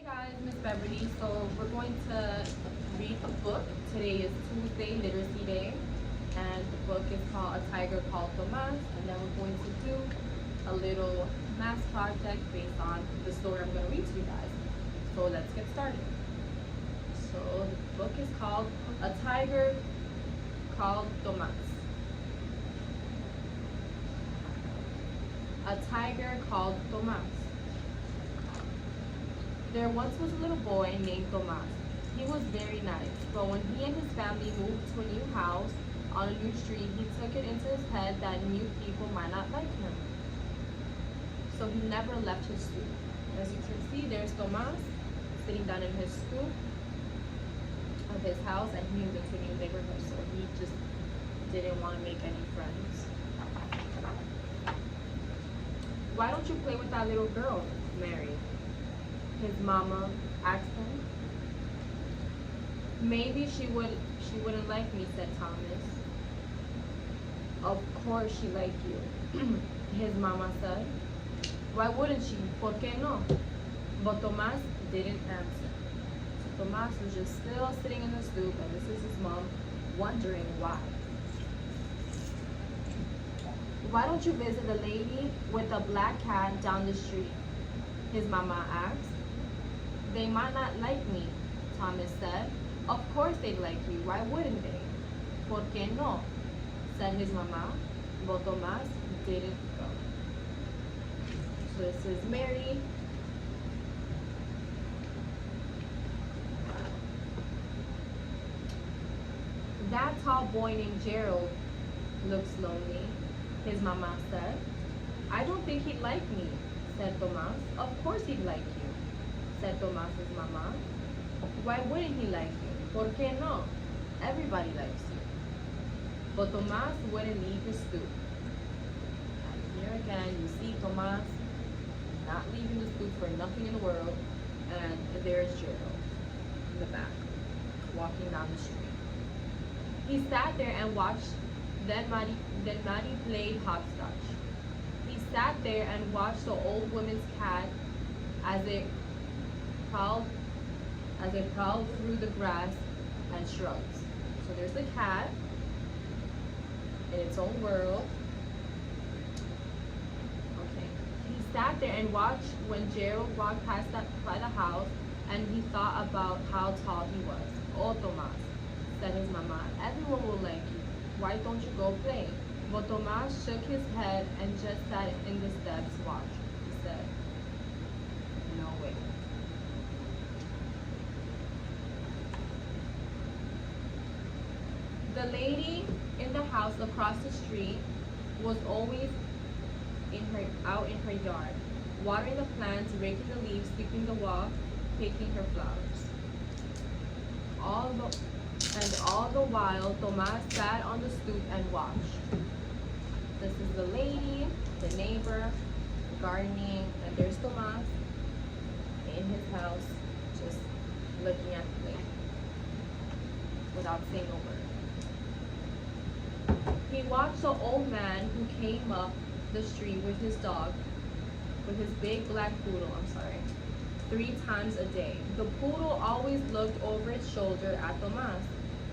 Guys, Miss Beverly. So we're going to read a book. Today is Tuesday, Literacy Day, and the book is called A Tiger Called Tomas. And then we're going to do a little math project based on the story I'm going to read to you guys. So let's get started. So the book is called A Tiger Called Tomas. A Tiger Called Tomas. There once was a little boy named Tomas. He was very nice, but when he and his family moved to a new house on a new street, he took it into his head that new people might not like him. So he never left his stoop. As you can see, there's Tomas sitting down in his stoop of his house, and he moved into a new neighborhood, so he just didn't want to make any friends. Why don't you play with that little girl, Mary? His mama asked him. Maybe she wouldn't like me, said Thomas. Of course she liked you, his mama said. Why wouldn't she? ¿Por qué no? But Tomas didn't answer. So Tomas was just still sitting in the stoop, and this is his mom wondering why. Why don't you visit the lady with the black cat down the street? His mama asked. They might not like me, Thomas said. Of course they'd like you. Why wouldn't they? ¿Por qué no? Said his mama. But Tomas didn't go. So this is Mary. That tall boy named Gerald looks lonely, his mama said. I don't think he'd like me, said Tomas. Of course he'd like you, said Tomas's mama. Why wouldn't he like you? ¿Por qué no? Everybody likes you. But Tomas wouldn't leave his stoop. And here again, you see Tomas not leaving the stoop for nothing in the world. And there's Gerald in the back, walking down the street. He sat there and watched. Then Maddie played hopscotch. He sat there and watched the old woman's cat as it prowled through the grass and shrubs. So there's the cat in its own world. Okay. He sat there and watched when Gerald walked by the house, and he thought about how tall he was. Oh, Tomas, said his mama, everyone will like you. Why don't you go play? But Tomas shook his head and just sat in the steps watching. He said, no way. The lady in the house across the street was always out in her yard, watering the plants, raking the leaves, sweeping the walk, picking her flowers. All the while, Tomas sat on the stoop and watched. This is the lady, the neighbor, gardening, and there's Tomas in his house, just looking at the lady without saying a word. He watched the old man who came up the street with his dog, with his big black poodle, 3 times a day. The poodle always looked over its shoulder at Tomas,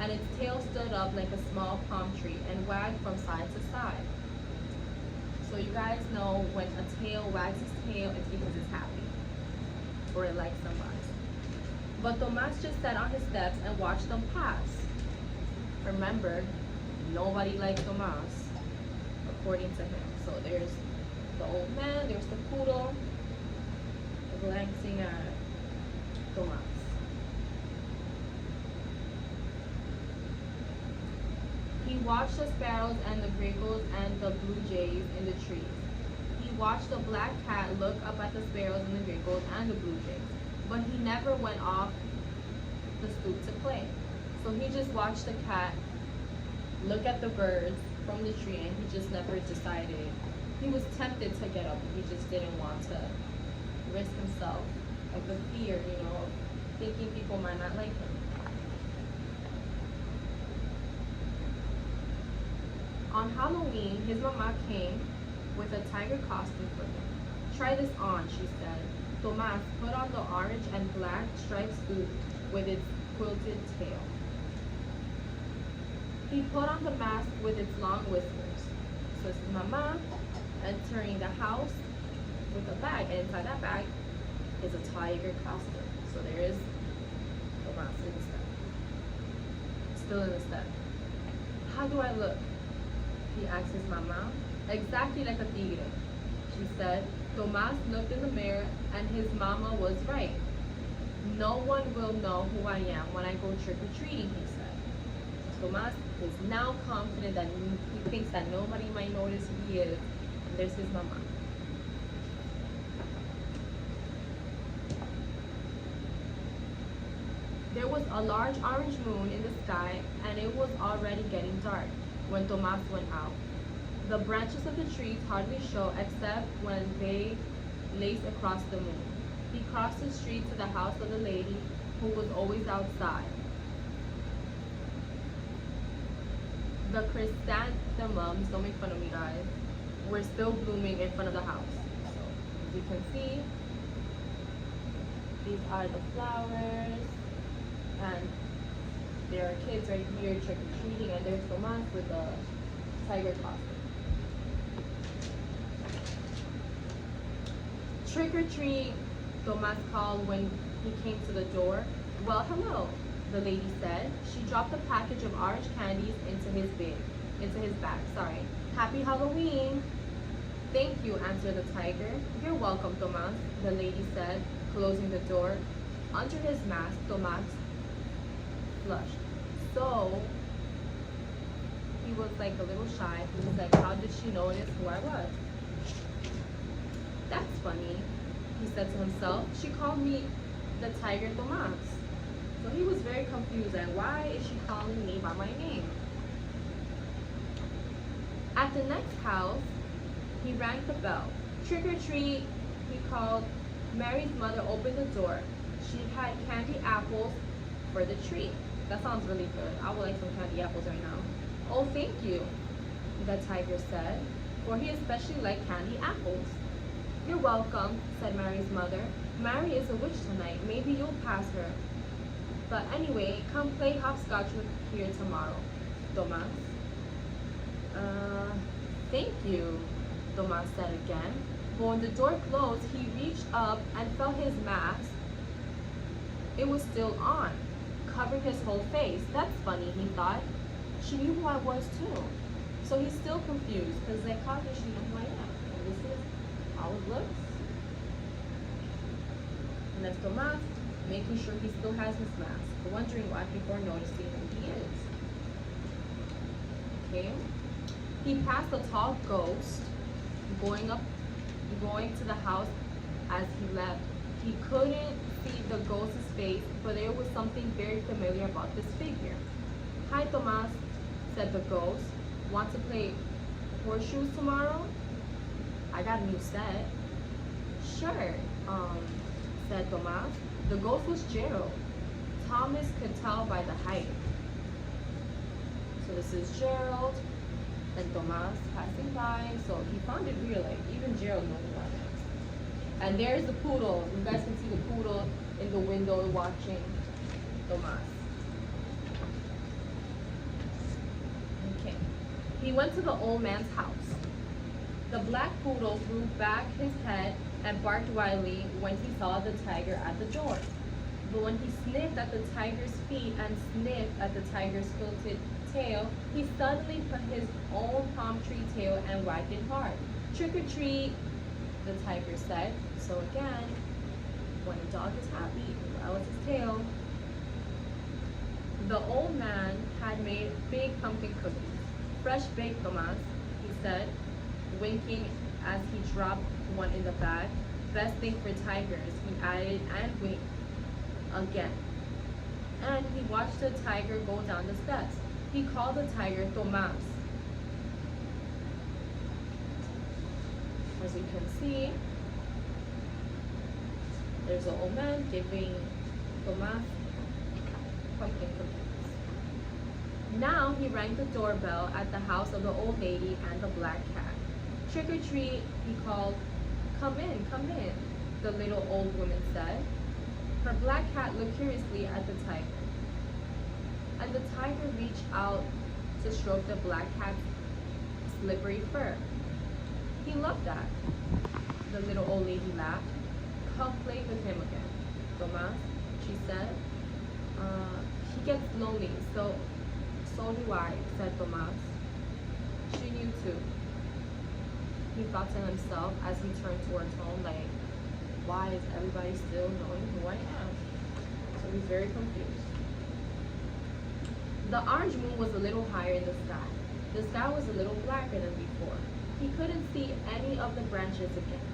and its tail stood up like a small palm tree and wagged from side to side. So you guys know when a tail wags its tail, it's because it's happy, or it likes somebody. But Tomas just sat on his steps and watched them pass. Remember, nobody liked Tomas, according to him. So there's the old man, there's the poodle, glancing at Tomas. He watched the sparrows and the gregos and the blue jays in the trees. He watched the black cat look up at the sparrows and the gregos and the blue jays. But he never went off the stoop to play. So he just watched the cat look at the birds from the tree, and he just never decided. He was tempted to get up, but he just didn't want to risk himself of the fear, of thinking people might not like him. On Halloween, his mama came with a tiger costume for him. Try this on, she said. Tomas put on the orange and black striped boot with its quilted tail. He put on the mask with its long whiskers. So this is Mama entering the house with a bag, and inside that bag is a tiger costume. So there is Tomas in the step. Still in the step. How do I look? He asked his mama. Exactly like a tigre, she said. Tomas looked in the mirror and his mama was right. No one will know who I am when I go trick-or-treating, he said. Tomas is now confident that he thinks that nobody might notice who he is. And there's his mama. There was a large orange moon in the sky, and it was already getting dark when Tomas went out. The branches of the trees hardly show except when they lace across the moon. He crossed the street to the house of the lady who was always outside. The chrysanthemums, don't make fun of me guys, were still blooming in front of the house. So as you can see, these are the flowers, and there are kids right here trick-or-treating, and there's Tomas with the tiger costume. Trick or treat, Tomas called when he came to the door. Well, hello, the lady said. She dropped a package of orange candies into his bag. Happy Halloween. Thank you, answered the tiger. You're welcome, Tomas, the lady said, closing the door. Under his mask, Tomas flushed. So he was like a little shy. He was like, how did she notice who I was? That's funny, he said to himself. She called me the tiger Tomas. So he was very confused, and why is she calling me by my name? At the next house, he rang the bell. Trick or treat, he called. Mary's mother opened the door. She had candy apples for the treat. That sounds really good. I would like some candy apples right now. Oh, thank you, the tiger said, for he especially liked candy apples. You're welcome, said Mary's mother. Mary is a witch tonight. Maybe you'll pass her. But anyway, come play hopscotch with here tomorrow, Tomas. Thank you, Tomas said again. But when the door closed, he reached up and felt his mask. It was still on, covering his whole face. That's funny, he thought. She knew who I was too. So he's still confused, because like, how does she know who I am? And this is how it looks. And that's Tomas, making sure he still has his mask, wondering why people are noticing who he is. Okay. He passed a tall ghost going to the house as he left. He couldn't see the ghost's face, but there was something very familiar about this figure. Hi, Tomas, said the ghost. Want to play horseshoes tomorrow? I got a new set. Sure, said Tomas. The ghost was Gerald. Thomas could tell by the height. So this is Gerald and Tomas passing by. So he found it real, like even Gerald knows about it. And there's the poodle. You guys can see the poodle in the window watching Tomas. Okay. He went to the old man's house. The black poodle threw back his head and barked wildly when he saw the tiger at the door. But when he sniffed at the tiger's feet and sniffed at the tiger's quilted tail, he suddenly put his own palm tree tail and wagged it hard. Trick or treat, the tiger said. So again, when a dog is happy, he wags his tail. The old man had made big pumpkin cookies. Fresh baked, Tomas, he said, winking as he dropped one in the bag. Best thing for tigers, he added, and winked again. And he watched the tiger go down the steps. He called the tiger Tomas. As you can see, there's an old man giving Tomas pumpkin cookies. Now he rang the doorbell at the house of the old lady and the black cat. Trick or treat, he called. Come in, come in. the little old woman said. Her black cat looked curiously at the tiger, and the tiger reached out to stroke the black cat's slippery fur. He loved that. The little old lady laughed. Come play with him again, Tomas, she said. He gets lonely, so do I, said Tomas. She knew too. He thought to himself as he turned towards home, like, why is everybody still knowing who I am? So he's very confused. The orange moon was a little higher in the sky. The sky was a little blacker than before. He couldn't see any of the branches again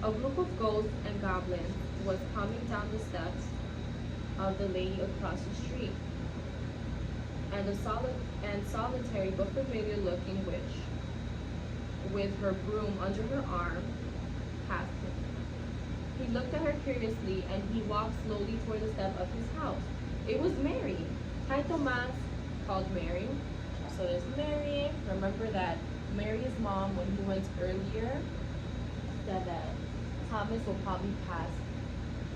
now. A group of ghosts and goblins was coming down the steps of the lady across the street, and a solitary but familiar looking witch with her broom under her arm passed him. He looked at her curiously and he walked slowly toward the step of his house. It was Mary. Hi, Tomas, called Mary. So there's Mary. Remember that Mary's mom, when he went earlier, said that Thomas will probably pass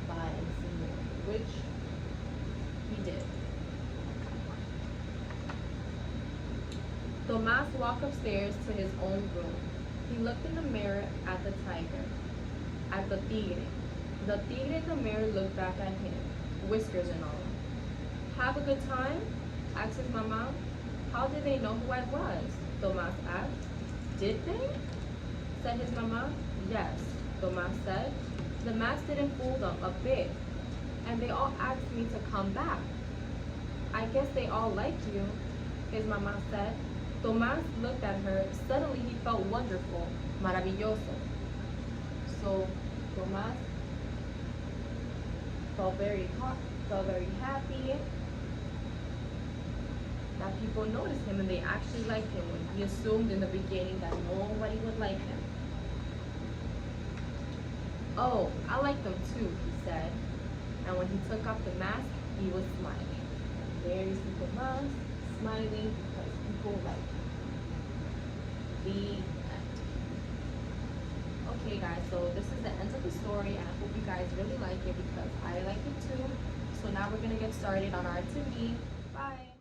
by and see Mary, which he did. Tomas walked upstairs to his own room. He looked in the mirror at the tiger, at the tigre. The tigre in the mirror looked back at him, whiskers and all. Have a good time? Asked his mama. How did they know who I was? Tomas asked. Did they? Said his mama. Yes, Tomas said. The mask didn't fool them a bit, and they all asked me to come back. I guess they all like you, his mama said. Tomas looked at her. Suddenly he felt wonderful, maravilloso. So Tomas felt very happy that people noticed him and they actually liked him when he assumed in the beginning that nobody would like him. Oh, I like them too, he said. And when he took off the mask, he was smiling. There you see Tomas smiling because people like him. The end. Okay guys, so this is the end of the story and I hope you guys really like it because I like it too. So now we're gonna get started on our activity. Bye.